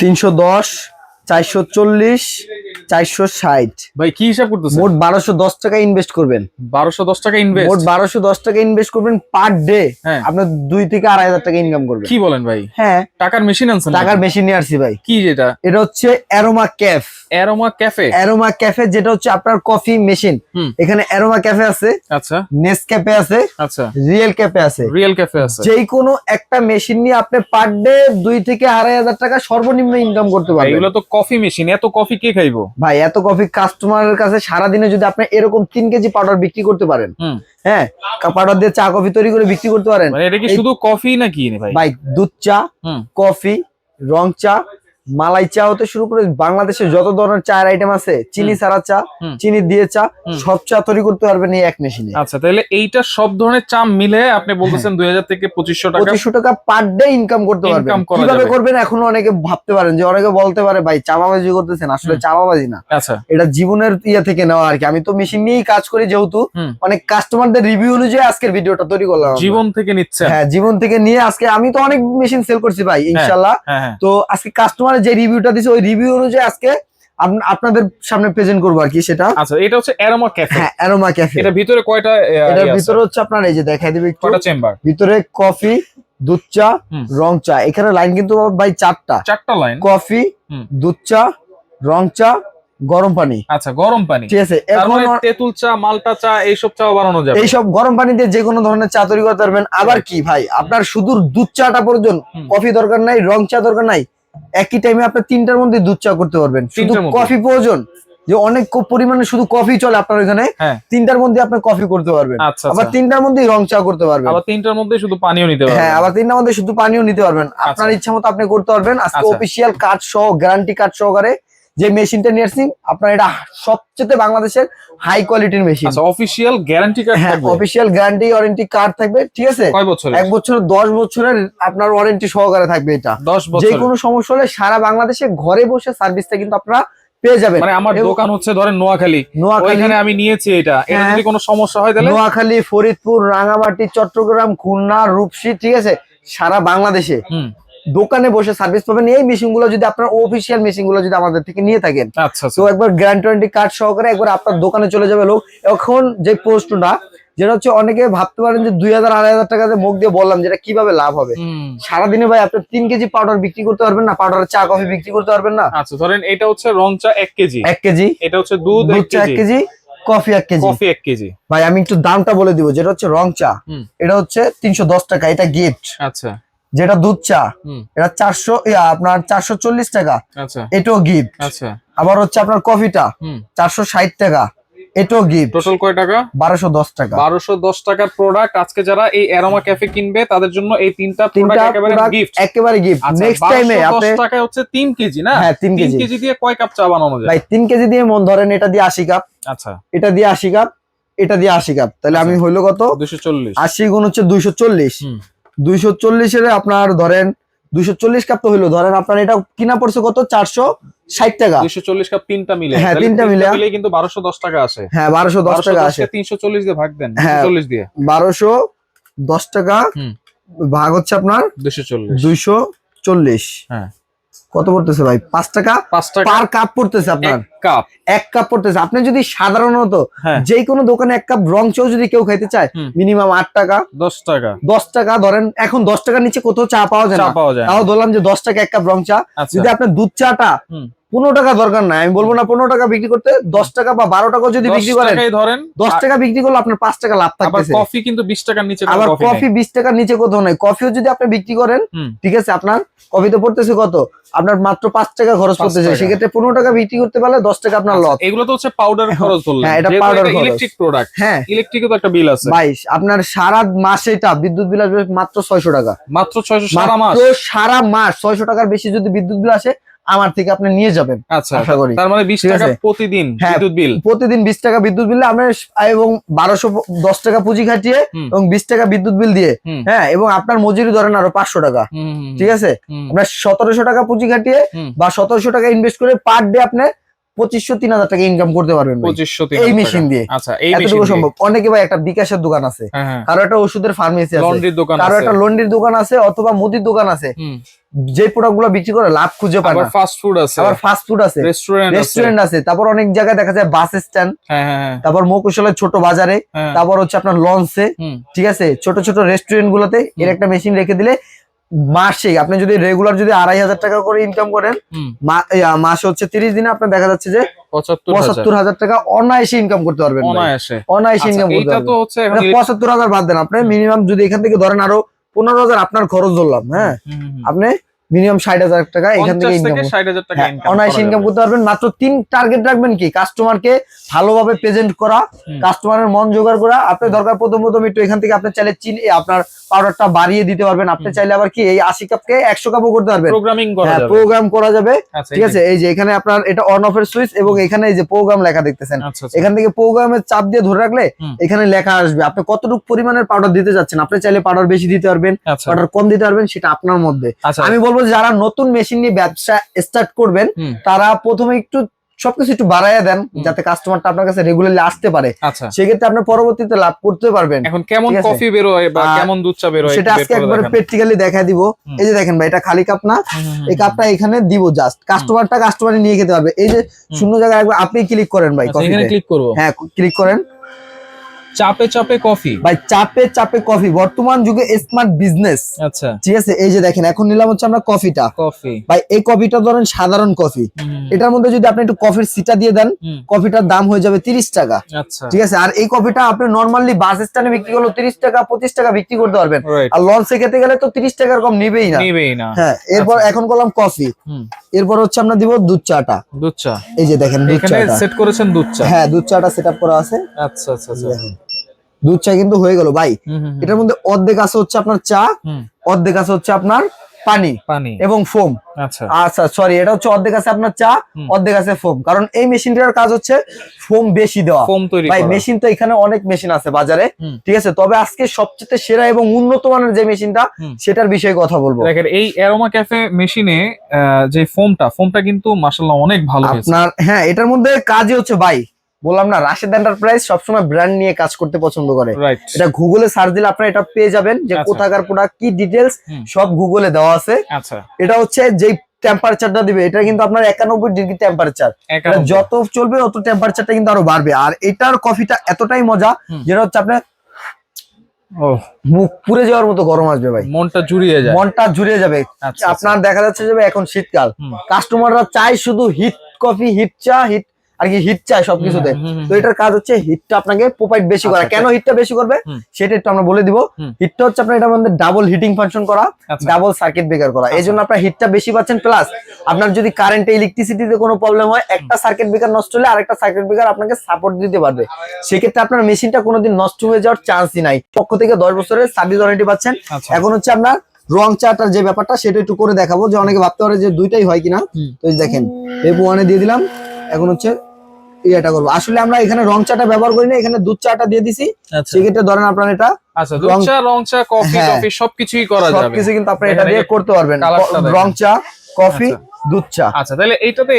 310, 440, 460। ভাই কি হিসাব করতেছেন? মোট 1210 টাকা ইনভেস্ট করবেন। 1210 টাকা ইনভেস্ট? মোট 1210 টাকা ইনভেস্ট করবেন পার ডে। হ্যাঁ। আপনার 2 থেকে 2,500 টাকা ইনকাম করবেন। কি বলেন ভাই? হ্যাঁ, টাকার মেশিন আনছেন? টাকার মেশিন নিয়ে আসছি ভাই। কি যেটা? এটা হচ্ছে aroma cafe. Aroma cafe? Aroma cafe যেটা হচ্ছে আপনার কফি মেশিন। এখানে অ্যারোমা ক্যাফে আছে, আচ্ছা, নেস ক্যাফে আছে, আচ্ছা, রিয়েল ক্যাফে আছে। রিয়েল ক্যাফে আছে। যে কোনো একটা মেশিন নিয়ে আপনি পার ডে 2 থেকে 2,500 টাকা সর্বনিম্ন ইনকাম করতে পারবেন। এগুলো তো কফি মেশিন, এত কফি কে খাইবো ভাই? এত কফি কাস্টমারের কাছে সারাদিনে যদি আপনি এরকম 3 কেজি পাউডার বিক্রি করতে পারেন, হ্যাঁ, পাউডার দিয়ে চা কফি তৈরি করে বিক্রি করতে পারেন। মানে এটা কি শুধু কফি নাকি ভাই? ভাই দুধ চা, কফি, রং চা, মালাই চা হতে শুরু করে বাংলাদেশে যত ধরনের চায়ের আইটেম আছে, চিনি ছাড়া চা, চিনি দিয়ে চা, সব চা তৈরি করতে পারবেন এই এক মেশিনে। আচ্ছা, তাহলে এইটা সব ধরনের চা মিলে আপনি বলতেছেন 2000 থেকে 2500 টাকা? 2500 টাকা পার ডে ইনকাম করতে পারবেন। কিভাবে করবেন এখনো অনেকে ভাবতে পারেন, যে অনেকে বলতে পারে ভাই চাপাবাজি করতেছেন। আসলে চাপাবাজি না, আচ্ছা, এটা জীবনের ইয়ে থেকে নেওয়া আর কি। আমি তো মেশিন নিয়েই কাজ করি, যেহেতু অনেক কাস্টমারদের রিভিউ অনুযায়ী আজকের ভিডিওটা তৈরি করলাম। জীবন থেকে নিচ্ছে? হ্যাঁ, জীবন থেকে নিয়ে আজকে আমি তো অনেক মেশিন সেল করছি ভাই, ইনশাআল্লাহ। তো আজকে কাস্টমার যে রিভিউটা দিছে ওই রিভিউ অনুযায়ী আজকে আপনাদের সামনে প্রেজেন্ট করবো আর কি সেটা। আচ্ছা, এটা হচ্ছে অ্যারোমা ক্যাফে? হ্যাঁ, অ্যারোমা ক্যাফে। এটা ভিতরে কয়টা? এটার ভিতরে হচ্ছে আপনার এই যে দেখাই দিবে একটু, কয়টা চেম্বার? ভিতরে কফি, দুধ চা, রং চা। এখানে লাইন কিন্তু ভাই চারটা লাইন। কফি, দুধ চা, রং চা, গরম পানি। আচ্ছা, গরম পানি, ঠিক আছে। এখন তেঁতুল চা, মালটা চা এইসব চাও বানানো যাবে? এইসব গরম পানি দিয়ে যে কোনো ধরনের চা তৈরি করতে পারবেন। আবার কি ভাই, আপনার শুধু দুধ চাটা প্রয়োজন, কফি দরকার নাই, রং চা দরকার নাই, একই টাইমে আপনি 3টার মধ্যে দুধ চা করতে পারবেন। শুধু কফি প্রয়োজন, যে অনেক পরিমাণে শুধু কফি চলে আপনার ওখানে, 3টার মধ্যে আপনি কফি করতে পারবেন। আবার 3টার মধ্যে রং চা করতে পারবেন। আবার 3টার মধ্যে শুধু পানিও নিতে পারবেন। হ্যাঁ, আবার 3টার মধ্যে শুধু পানিও নিতে পারবেন। আপনার ইচ্ছা মতো আপনি করতে পারবেন। আজকে অফিসিয়াল কার্ড সহ, গ্যারান্টি কার্ড সহকারে যে মেশিনটা নিয়ে আসছি, আপনার এটা সবচেয়ে বাংলাদেশের হাই কোয়ালিটির মেশিন। আচ্ছা, অফিসিয়াল গ্যারান্টি কার্ড থাকবে? অফিসিয়াল গ্যারান্টি ওয়ারেন্টি কার্ড থাকবে। ঠিক আছে, কয় বছর? 1 বছর, 10 বছরের আপনার ওয়ারেন্টি সহকারে থাকবে। এটা 10 বছর। যে কোনো সমস্যা হলে সারা বাংলাদেশে ঘরে বসে সার্ভিসটা কিন্তু আপনারা পেয়ে যাবেন। মানে আমার দোকান হচ্ছে ধরেন নোয়াখালী, ওইখানে আমি নিয়েছি এটা যদি কোনো সমস্যা হয় তাহলে? নোয়াখালী, ফরিদপুর, রাঙামাটি, চট্টগ্রাম, খুলনা, রূপসী, ঠিক আছে, সারা বাংলাদেশে দোকানে বসে সার্ভিস পাবেন। এই মেশিন গুলো যদি আপনার অফিসিয়াল মেশিন গুলো যদি আমাদের থেকে নিয়ে থাকেন, তো একবার গ্যারান্টি ওয়ারেন্টি কার্ড সহকারে একবার আপনার দোকানে চলে যাবে লোক। এখন যে প্রশ্নটা যেটা হচ্ছে, অনেকে ভাবতে পারেন যে 2000-2500 টাকাতে মুখ দিয়ে বললাম, যেটা কিভাবে লাভ হবে। সারাদিনে ভাই আপনি 3 কেজি পাউডার বিক্রি করতে পারবেন না, পাউডারের চা কফি বিক্রি করতে পারবেন না। আচ্ছা, ধরেন এটা হচ্ছে রং চা 1 কেজি, 1 কেজি, এটা হচ্ছে দুধ 1 KG, coffee 1 KG, coffee 1 KG. ভাই আমি একটু দামটা বলে দিব। যেটা হচ্ছে রং চা, এটা হচ্ছে 310 টাকা, এটা গিফট। আচ্ছা, যেটা দুধ চা, এটা 440 টাকা, আচ্ছা, এটাও গিফট। আচ্ছা, আবার হচ্ছে আপনার কফিটা 460 টাকা, এটাও গিফট। টোটাল কয় টাকা? 1210 টাকা। 1210 টাকার প্রোডাক্ট আজকে যারা এই অ্যারোমা ক্যাফে কিনবে তাদের জন্য এই 3টা প্রোডাক্ট একেবারে গিফট। নেক্সট টাইমে আপনি 1210 টাকায় হচ্ছে 3 কেজি না? হ্যাঁ, 3 কেজি দিয়ে কয় কাপ চা বানানো যায় ভাই? 3 কেজি দিয়ে মন ধরেন, এটা দিয়ে 80 কাপ, আচ্ছা, এটা দিয়ে 80 কাপ, এটা দিয়ে 80 কাপ, তাহলে আমি হইলো কত? 240। 80 গুণ হচ্ছে 240। 240 এর আপনার ধরেন 240 কাপ তো হইলো। ধরেন আপনার এটা কিনা পড়ছে কত? 460 টাকা। 240 কাপ 3টা মিলে? হ্যাঁ, 3টা মিলে কিন্তু 1210 টাকা আসে। হ্যাঁ, 1210 টাকা আসে। 340 দিয়ে ভাগ দেন, 240 দিয়ে 1210 টাকা ভাগ হচ্ছে আপনার 240। হ্যাঁ, কত পড়তেছে ভাই? 5 টাকা পার কাপ পড়তেছে আপনার। এক কাপ পড়তেছে। আপনি যদি সাধারণত যে কোনো দোকানে 1 কাপ রং চাও যদি কেউ খাইতে চায়, মিনিমাম 8 টাকা, 10 টাকা ধরেন। এখন 10 টাকার নিচে কোথাও চা পাওয়া যায় না, তাও ধরলাম যে 10 টাকা 1 কাপ রং চা। যদি আপনার দুধ চাটা 15 টাকা দরকার নাই, আমি বলবো না 15 টাকা বিক্রি করতে, 10 টাকা বা 12 টাকা যদি বিক্রি করেন, 10 টাকা বিক্রি করলে আপনার 5 টাকা লাভ থাকতেছে। কফি কিন্তু 20 টাকার নিচে, আবার কফি 20 টাকার নিচে কোথাও নাই। কফিও যদি আপনি বিক্রি করেন, ঠিক আছে, আপনার কফিতে পড়তেছে কত? আপনার মাত্র 5 টাকা খরচ করতেছে। সেক্ষেত্রে 15 টাকা বিক্রি করতে পারলে 10 টাকা আপনার লস। এগুলো তো হচ্ছে পাউডার খরচ বললেন। হ্যাঁ, এটা পাউডার খরচ। Electric product. হ্যাঁ, ইলেকট্রিকে তো একটা বিল আছে ভাই। আপনার সারা মাসে এটা বিদ্যুৎ বিল আসবে মাত্র 600 টাকা। মাত্র 600 সারা মাস? সারা মাস 600 টাকার বেশি যদি বিদ্যুৎ বিল আসে, আমার থেকে আপনি নিয়ে যাবেন। আচ্ছা, আশা করি। তার মানে 20 টাকা প্রতিদিন বিদ্যুৎ বিল? প্রতিদিন 20 টাকা বিদ্যুৎ বিল আমরা, এবং 1210 টাকা পুঁজি খাটিয়ে এবং 20 টাকা বিদ্যুৎ বিল দিয়ে, হ্যাঁ, এবং আপনার মজুরি ধরেন আরো 500 টাকা। ঠিক আছে, আপনার 1700 টাকা পুঁজি খাটিয়ে বা 1700 টাকা ইনভেস্ট করে পার ডে আপনি 2500-3000 টাকা ইনকাম করতে পারবেন 2500 এই মেশিন দিয়ে। আচ্ছা, এই এতটুকু সম্ভব। অনেকে ভাই একটা বিকাশের দোকান আছে, কারো একটা ওষুধের ফার্মেসি আছে, লন্ড্রির দোকান আছে, কারো একটা লন্ড্রির দোকান আছে, অথবা মুদির দোকান আছে, যে প্রোডাক্ট গুলো বিক্রি করে লাভ খুঁজে পায় না। আবার ফাস্ট ফুড আছে, আবার ফাস্ট ফুড আছে, রেস্টুরেন্ট আছে, তারপর অনেক জায়গায় দেখা যায় বাস স্ট্যান্ড, তারপর মকুশলের ছোট বাজারে, তারপর হচ্ছে আপনার লঞ্চে, ঠিক আছে, ছোট ছোট রেস্টুরেন্ট গুলোতে এর একটা মেশিন রেখে দিলে মাসে আপনি যদি রেগুলার যদি 2500 টাকা করে ইনকাম করেন, মাসে হচ্ছে 30 দিনে আপনার দেখা যাচ্ছে যে 75,000 টাকা অনায়াসে ইনকাম করতে পারবেন। অনায়াসে ইনকাম করতে পারবেন। 75,000 বাদ দেন, আপনি মিনিমাম যদি এখান থেকে ধরেন আরো 15,000 আপনার খরচ ধরলাম, হ্যাঁ, আপনি মিনিমাম 60,000 টাকা এখান থেকে অনায়াসে ইনকাম করতে পারবেন। মাত্র 3 টার্গেট রাখবেন, কি কাস্টমারকে ভালোভাবে প্রেজেন্ট করা, কাস্টমারের মন জোগাড় করা। আপনি দরকার প্রথম একটু এখান থেকে আপনি চাইলে আপনার পাউডারটা বাড়িয়ে দিতে পারবেন। আপনি চাইলে আবার কি এই 80 কাপকে 100 কাপও করতে পারবেন, প্রোগ্রাম করা যাবে। ঠিক আছে, এই যে এখানে আপনার এটা অন অফ এর সুইচ, এবং এখানে এই যে প্রোগ্রাম লেখা দেখতেছেন, এখান থেকে প্রোগ্রামের চাপ দিয়ে ধরে রাখলে এখানে লেখা আসবে আপনি কতটুকু পরিমাণের পাউডার দিতে যাচ্ছেন। আপনি চাইলে পাউডার বেশি দিতে পারবেন, পাউডার কম দিতে পারবেন, সেটা আপনার মধ্যে। আমি বলবো যারা নতুন মেশিন নিয়ে ব্যবসা স্টার্ট করবেন, তারা প্রথমে একটু সবকিছু একটু বাড়াইয়া দেন, যাতে কাস্টমারটা আপনার কাছে রেগুলারলি আসতে পারে। সেক্ষেত্রে আপনি পরবর্তীতে লাভ করতে পারবেন। এখন কেমন কফি বের হয় বা কেমন দুধ চা বের হয় সেটা আজকে একবারে প্র্যাকটিক্যালি দেখাই দিব। এই যে দেখেন ভাই, এটা খালি কাপ না, এই কাপটা এখানে দিব, জাস্ট কাস্টমারই নিয়ে খেতে পারবে। এই যে শূন্য জায়গায় একবার আপনি ক্লিক করেন ভাই, এখানে ক্লিক করব, হ্যাঁ ক্লিক করেন। চাপে চাপে কফি ভাই, চাপে চাপে কফি, বর্তমান যুগে স্মার্ট বিজনেস। আচ্ছা, ঠিক আছে, এই যে দেখেন এখন নিলাম হচ্ছে আমরা কফিটা। ভাই এই কফিটা ধরেন সাধারণ কফি, এটার মধ্যে যদি আপনি একটু কফির সিটা দিয়ে দেন, কফিটার দাম হয়ে যাবে 30 টাকা। ঠিক আছে, আর এই কফিটা আপনি নরমালি বাস স্ট্যান্ডে বিক্রি করলে 30 টাকা 25 টাকা বিক্রি করতে পারবেন, আর লঞ্চে খেতে গেলে তো 30 টাকার কম নিবেই না। হ্যাঁ, এরপর এখন করলাম কফি, এরপর হচ্ছে আমরা দিব দুধ চাটা। এই যে দেখেন দুধ চাটা সেট করেছেন, দুধ চা, হ্যাঁ দুধ চাটা সেটআপ করা আছে। আচ্ছা আচ্ছা, দুধ চা কিন্তু হয়ে গেল ভাই। এটার মধ্যে অর্ধেক আছে হচ্ছে আপনার চা, অর্ধেক আছে হচ্ছে আপনার পানি এবং ফোম। আচ্ছা সরি, এটা হচ্ছে অর্ধেক আছে আপনার চা, অর্ধেক আছে ফোম, কারণ এই মেশিনটার কাজ হচ্ছে ফোম বেশি দেওয়া। ভাই মেশিন তো এখানে অনেক মেশিন আছে বাজারে, ঠিক আছে, তবে আজকে সবচেয়ে সেরা এবং উন্নত মানের যে মেশিনটা সেটার বিষয়ে কথা বলবো। দেখেন এই অ্যারোমা ক্যাফে মেশিনে যে ফোমটা কিন্তু মাশাআল্লাহ অনেক ভালো আপনার। হ্যাঁ, এটার মধ্যে কাজই হচ্ছে ভাই, বললাম না, রাশেদ এন্টারপ্রাইজ সবসময় ব্র্যান্ড নিয়ে কাজ করতে পছন্দ করে। এটা গুগলে সার্চ দিলে আপনারা এটা পেয়ে যাবেন, যে কোথাকার প্রোডাক্ট, কি ডিটেলস সব গুগলে দেওয়া আছে। এটা হচ্ছে যেই টেম্পারেচারটা দিবে, এটা কিন্তু আপনার 91 ডিগ্রি টেম্পারেচার, যত চলবে তত টেম্পারেচারটা কিন্তু আরো বাড়বে। আর এটার কফিটা এতটাই মজা, যেটা হচ্ছে আপনার মুখ পুড়ে যাওয়ার মতো গরম আসবে ভাই, মনটা জুড়িয়ে যাবে। আপনার দেখা যাচ্ছে যে এখন শীতকাল, কাস্টমাররা চায় শুধু হিট কফি, হিট চা, হিট আর কি হিট চাই সবকিছুতে। তো এটার কাজ হচ্ছে হিটটা আপনাকে প্রোভাইড বেশি করা। কেন হিটটা বেশি করবে সেটা একটু আমরা বলে দিব। হিটটা হচ্ছে আপনার এটার মধ্যে ডাবল হিটিং ফাংশন করা, ডাবল সার্কিট ব্রেকার করা, এই জন্য আপনার হিটটা বেশি পাচ্ছেন। প্লাস আপনার যদি কারেন্টে ইলেকট্রিসিটিতে কোনো প্রবলেম হয়, একটা সার্কিট ব্রেকার নষ্ট হলে আরেকটা সার্কিট ব্রেকার আপনাকে সাপোর্ট দিতে পারবে। সেক্ষেত্রে আপনার মেশিনটা কোনোদিন নষ্ট হয়ে যাওয়ার চান্সই নাই। পক্ষ থেকে 10 বছরের সার্ভিস ওয়ারেন্টি পাচ্ছেন। এখন হচ্ছে আপনার রং চাটার যে ব্যাপারটা সেটা একটু করে দেখাবো, যে অনেকে ভাবতে পারে যে দুইটাই হয় কিনা। তো দেখেন লেবু ওয়ানে দিয়ে দিলাম, এখন হচ্ছে এটা করবো। আসলে আমরা এখানে রং চাটা ব্যবহার করি না, এখানে দুধ চাটা দিয়ে দিছি। সেক্ষেত্রে ধরেন আপনার এটা রং চা, কফি সবকিছুই করা যাবে, সবকিছু কিন্তু আপনারা এটা দিয়ে করতে পারবেন। রং চা, কফি, দুধ চা। আচ্ছা, তাহলে এইটাতে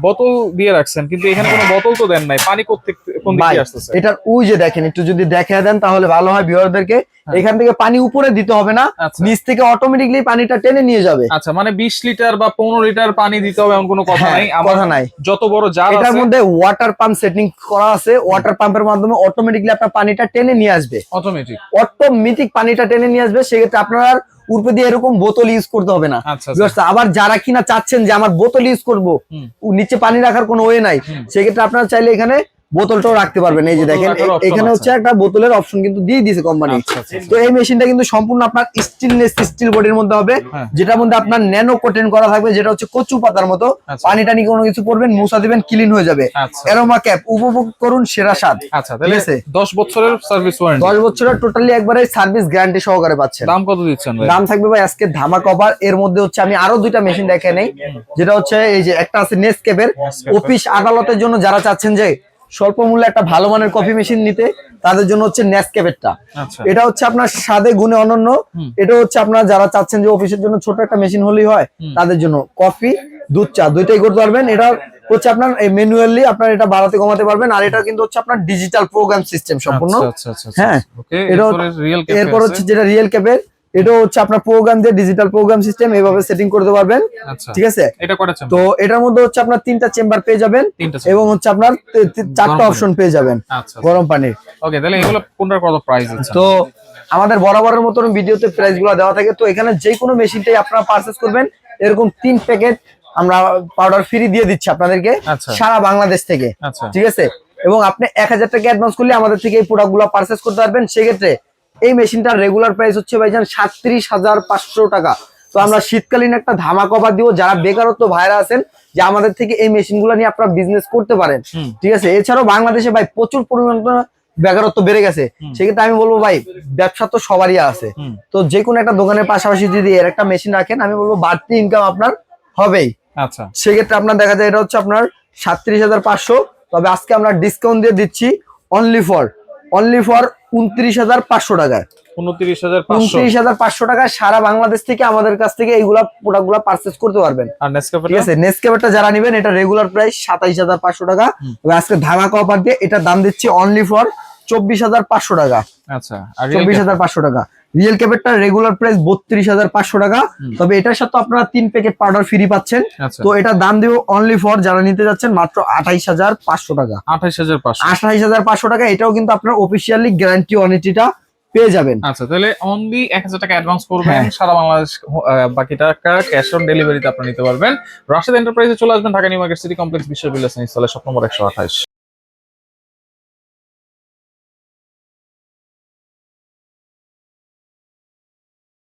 বোতল দিয়ে রাখছেন, কিন্তু এখানে কোনো বোতল তো দেন নাই, পানি কোন দিক থেকে আসতেছে? এটার ওই যে দেখেন, একটু যদি দেখায় দেন তাহলে ভালো হয় ভিউয়ারদেরকে। এখান থেকে পানি উপরে দিতে হবে না, নিচ থেকে অটোমেটিক্যালি পানিটা টেনে নিয়ে যাবে। আচ্ছা, মানে 20 লিটার বা 15 লিটার পানি দিতে হবে এমন কোনো কথা নাই? কথা নাই, যত বড় জার আছে এটার মধ্যে ওয়াটার পাম্প সেটিং করা আছে। ওয়াটার পাম্পের মাধ্যমে অটোমেটিক্যালি আপনার পানিটা টেনে নিয়ে আসবে, অটোমেটিক পানিটা টেনে নিয়ে আসবে। সেক্ষেত্রে আপনার উপরে দিয়ে এরকম বোতল ইউজ করতে হবে না। আবার যারা কিনা চাচ্ছেন যে আমার বোতল ইউজ করবো, নিচে পানি রাখার কোনো ওয়ে নাই, সেক্ষেত্রে আপনারা চাইলে এখানে বোতলটাও রাখতে পারবেন। এই যে দেখেন এখানে হচ্ছে একটা বোতলের অপশন কিন্তু দিয়ে দিয়েছে কোম্পানি। তো এই মেশিনটা কিন্তু সম্পূর্ণ আপনার স্টেনলেস স্টিল বডির মধ্যে হবে, যেটার মধ্যে আপনার ন্যানো কোটেন করা থাকবে, যেটা হচ্ছে কচু পাতার মতো। পানি টানি কোনো কিছু পড়বেন, মুছা দিবেন, ক্লিন হয়ে যাবে। অ্যারোমা ক্যাপ উপভোগ করুন সেরা স্বাদ। ঠিক আছে, 10 বছরের সার্ভিস ওয়ারেন্টি, 10 বছরের টোটালি একবারে সার্ভিস গ্যারান্টি সহকারে পাচ্ছেন। দাম কত দিচ্ছেন ভাই? দাম থাকবে ভাই আজকে ধামাকা অফার। এর মধ্যে হচ্ছে আমি আরো দুইটা মেশিন দেখে নেই, যেটা হচ্ছে এই যে একটা আছে নেসক্যাফের। অফিস আদালতের জন্য যারা চাচ্ছেন যে স্বল্প মূল্যে একটা ভালো মানের কফি মেশিন নিতে, তাদের জন্য হচ্ছে নেসক্যাফেরটা। এটা হচ্ছে আপনার স্বাদে গুণে অনন্য। এটা হচ্ছে আপনারা যারা চাচ্ছেন যে অফিসের জন্য ছোট একটা মেশিন হলেই হয়, তাদের জন্য কফি, দুধ চা দুইটাই করতে পারবেন। এটা হচ্ছে আপনার ম্যানুয়ালি আপনার এটা বাড়াতে কমাতে পারবেন। আর এটা কিন্তু হচ্ছে আপনার ডিজিটাল প্রোগ্রাম সিস্টেম সম্পূর্ণ। হ্যাঁ, এরপর হচ্ছে যেটা রিয়েল ক্যাপের, এটা হচ্ছে আপনার প্রোগ্রাম দিয়ে ডিজিটাল প্রোগ্রাম সিস্টেম এইভাবে সেটিং করতে পারবেন। ঠিক আছে, তো এটার মধ্যে হচ্ছে আপনার 3টা চেম্বার পেয়ে যাবেন এবং হচ্ছে আপনার 4টা অপশন পেয়ে যাবেন গরম পানির। ওকে, তাহলে এগুলো কোনটার কত প্রাইস আছে? তো আমাদের বরাবরের মতন ভিডিওতে প্রাইস গুলো দেওয়া থাকে। তো এখানে যে কোনো মেশিনটাই আপনারা পারচেজ করবেন এরকম 3 প্যাকেট আমরা পাউডার ফ্রি দিয়ে দিচ্ছি আপনাদেরকে সারা বাংলাদেশ থেকে। ঠিক আছে, এবং আপনি 1000 টাকা অ্যাডভান্স করলে আমাদের থেকে এই প্রোডাক্টগুলো পারচেজ করতে পারবেন। সেক্ষেত্রে এই মেশিনটার রেগুলার প্রাইস হচ্ছে ভাইজান 37,500 টাকা। তো আমরা শীতকালীন একটা ধামাকা অফার দিব যারা বেকারত্ব ভাইরা আছেন, যে আমাদের থেকে এই মেশিনগুলো নিয়ে আপনারা বিজনেস করতে পারেন। ঠিক আছে, এছাড়াও বাংলাদেশে ভাই প্রচুর পরিমাণ বেকারত্ব বেড়ে গেছে। সেক্ষেত্রে আমি বলবো ভাই ব্যবসা তো সবারই আছে, তো যে কোনো একটা দোকানের পাশাপাশি যদি এর একটা মেশিন রাখেন আমি বলবো বাড়তি ইনকাম আপনার হবেই। আচ্ছা, সেক্ষেত্রে আপনার দেখা যায় এটা হচ্ছে আপনার 37,500, তবে আজকে আমরা ডিসকাউন্ট দিয়ে দিচ্ছি অনলি ফর 29,500 টাকায়। 29,500 টাকায় সারা বাংলাদেশ থেকে আমাদের কাছ থেকে এইগুলা প্রোডাক্টগুলো পারচেজ করতে পারবেন। আর নেসক্যাফে, ঠিক আছে, নেসক্যাফেটা যারা নেবেন এটা রেগুলার প্রাইস 27,500 টাকা, তবে আজকে ধামাকা অফার দিয়ে এটার দাম দিচ্ছি অনলি ফর 24,500 টাকা। আচ্ছা, 24,500 টাকা। রিয়েল ক্যাপেটটা রেগুলার প্রাইস 32,500 টাকা, তবে এটার সাথে আপনারা 3 প্যাকেট পাউডার ফ্রি পাচ্ছেন। তো এটার দাম দিব অনলি ফর যারা নিতে যাচ্ছেন মাত্র 28,500 টাকা। 28,500 টাকা। এটাও কিন্তু আপনার অফিসিয়ালি গ্যারান্টি ওয়ারেন্টিটা পেয়ে যাবেন। আচ্ছা, তাহলে অনলি 1000 টাকা অ্যাডভান্স করবেন, সারা বাংলাদেশ বাকি টাকা ক্যাশ অন ডেলিভারিতে আপনি নিতে পারবেন। রাশেদ এন্টারপ্রাইজে চলে আসবেন, Dhaka new market city complex, বিশ্ব বিলাস ইনস্টলের শপ নম্বর 128।